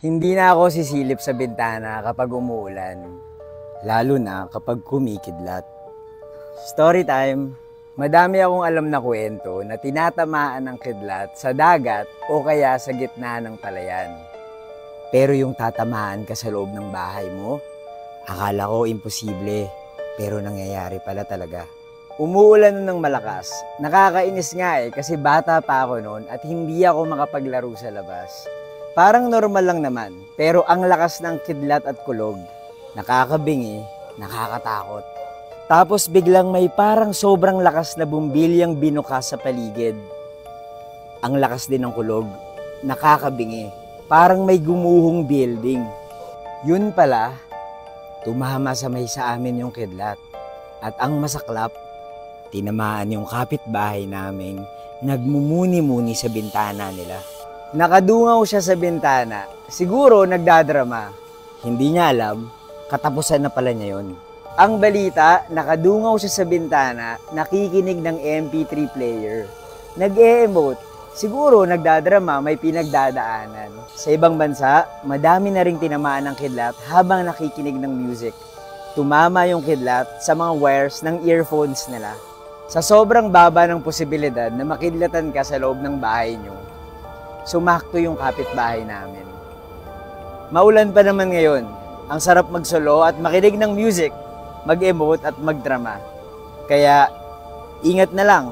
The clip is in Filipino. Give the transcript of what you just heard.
Hindi na ako sisilip sa bintana kapag umuulan, lalo na kapag kumikidlat. Story time. Madami akong alam na kwento na tinatamaan ng kidlat sa dagat o kaya sa gitna ng palayan. Pero yung tatamaan ka sa loob ng bahay mo, akala ko imposible, pero nangyayari pala talaga. Umuulan ng malakas. Nakakainis nga kasi bata pa ako noon at hindi ako makapaglaro sa labas. Parang normal lang naman, pero ang lakas ng kidlat at kulog. Nakakabingi, nakakatakot. Tapos biglang may parang sobrang lakas na bumbilyang binukas sa paligid. Ang lakas din ng kulog, nakakabingi. Parang may gumuhong building. Yun pala, tumama sa may sa amin yung kidlat. At ang masaklap, tinamaan yung kapitbahay naming nagmumuni-muni sa bintana nila. Nakadungaw siya sa bintana, siguro nagdadrama. Hindi niya alam, katapusan na pala niya yun. Ang balita, nakadungaw siya sa bintana, nakikinig ng MP3 player. Nag-e-emote, siguro nagdadrama, may pinagdadaanan. Sa ibang bansa, madami na ring tinamaan ng kidlat habang nakikinig ng music. Tumama yung kidlat sa mga wires ng earphones nila. Sa sobrang baba ng posibilidad na makidlatan ka sa loob ng bahay nyo, sumakto yung kapitbahay namin. Maulan pa naman ngayon. Ang sarap magsolo at makinig ng music, mag-emote at magdrama. Kaya, ingat na lang.